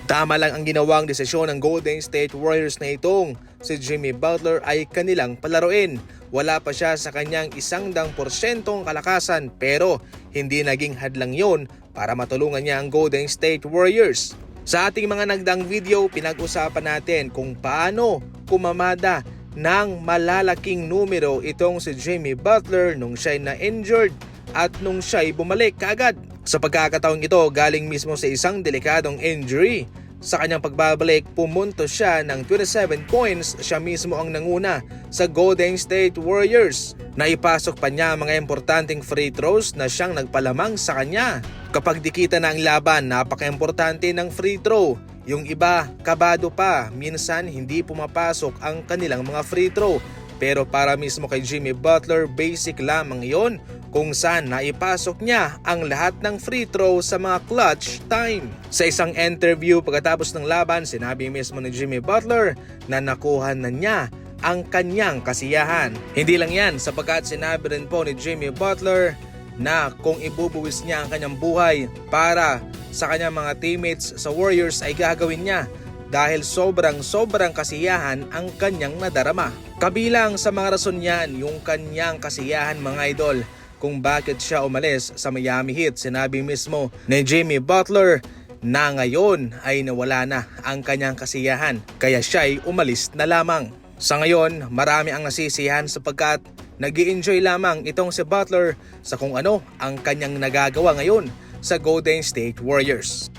Tama lang ang ginawang desisyon ng Golden State Warriors na itong si Jimmy Butler ay kanilang palaruin. Wala pa siya sa kanyang 100% kalakasan pero hindi naging hadlang yon para matulungan niya ang Golden State Warriors. Sa ating mga nagdaang video, pinag-usapan natin kung paano kumamada ng malalaking numero itong si Jimmy Butler nung siya'y na-injured at nung siya'y bumalik kaagad. Sa pagkakataong ito, galing mismo sa isang delikadong injury. Sa kanyang pagbabalik, pumunto siya ng 27 points, siya mismo ang nanguna sa Golden State Warriors. Naipasok pa niya mga importanteng free throws na siyang nagpalamang sa kanya. Kapag dikita na ang laban, napaka-importante ng free throw. Yung iba, kabado pa, minsan hindi pumapasok ang kanilang mga free throw. Pero para mismo kay Jimmy Butler, basic lamang iyon kung saan naipasok niya ang lahat ng free throw sa mga clutch time. Sa isang interview pagkatapos ng laban, sinabi mismo ni Jimmy Butler na nakuha na niya ang kanyang kasiyahan. Hindi lang yan, sapagkat sinabi rin po ni Jimmy Butler na kung ibubuwis niya ang kanyang buhay para sa kanyang mga teammates sa Warriors ay gagawin niya dahil sobrang kasiyahan ang kanyang nadarama. Kabilang sa mga rason niyan yung kanyang kasiyahan mga idol kung bakit siya umalis sa Miami Heat. Sinabi mismo ni Jimmy Butler na ngayon ay nawala na ang kanyang kasiyahan kaya siya ay umalis na lamang. Sa ngayon, marami ang nasisiyahan sapagkat nag-i-enjoy lamang itong si Butler sa kung ano ang kanyang nagagawa ngayon sa Golden State Warriors.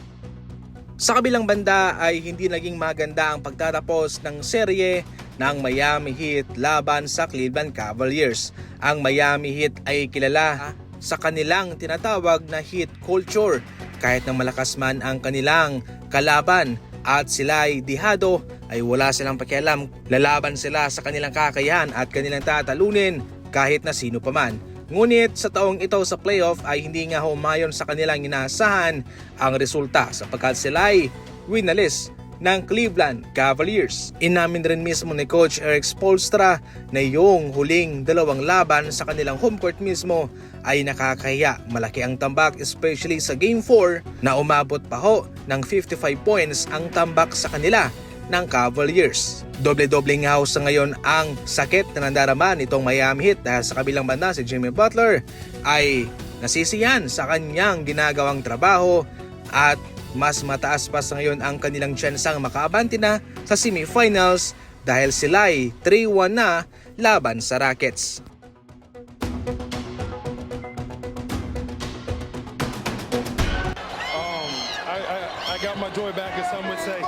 Sa kabilang banda ay hindi naging maganda ang pagtatapos ng serye ng Miami Heat laban sa Cleveland Cavaliers. Ang Miami Heat ay kilala sa kanilang tinatawag na Heat culture. Kahit na malakas man ang kanilang kalaban at sila ay dihado, ay wala silang pakialam. Lalaban sila sa kanilang kakayahan at kanilang tatalunin kahit na sino pa man. Ngunit sa taong ito sa playoff ay hindi nga humayon sa kanilang inaasahan ang resulta sapagkat sila ay winalis ng Cleveland Cavaliers. Inamin rin mismo ni Coach Erik Spoelstra na yung huling dalawang laban sa kanilang home court mismo ay nakakahiya. Malaki ang tambak especially sa Game 4 na umabot pa ho ng 55 points ang tambak sa kanila ng Cavaliers. Doble-doble nga sa ngayon ang sakit na nandarama nitong Miami Heat dahil sa kabilang banda si Jimmy Butler ay nasisiyan sa kanyang ginagawang trabaho at mas mataas pa sa ngayon ang kanilang tsansang makaabante na sa semifinals dahil sila ay 3-1 na laban sa Rockets. I got my joy back, as some would say.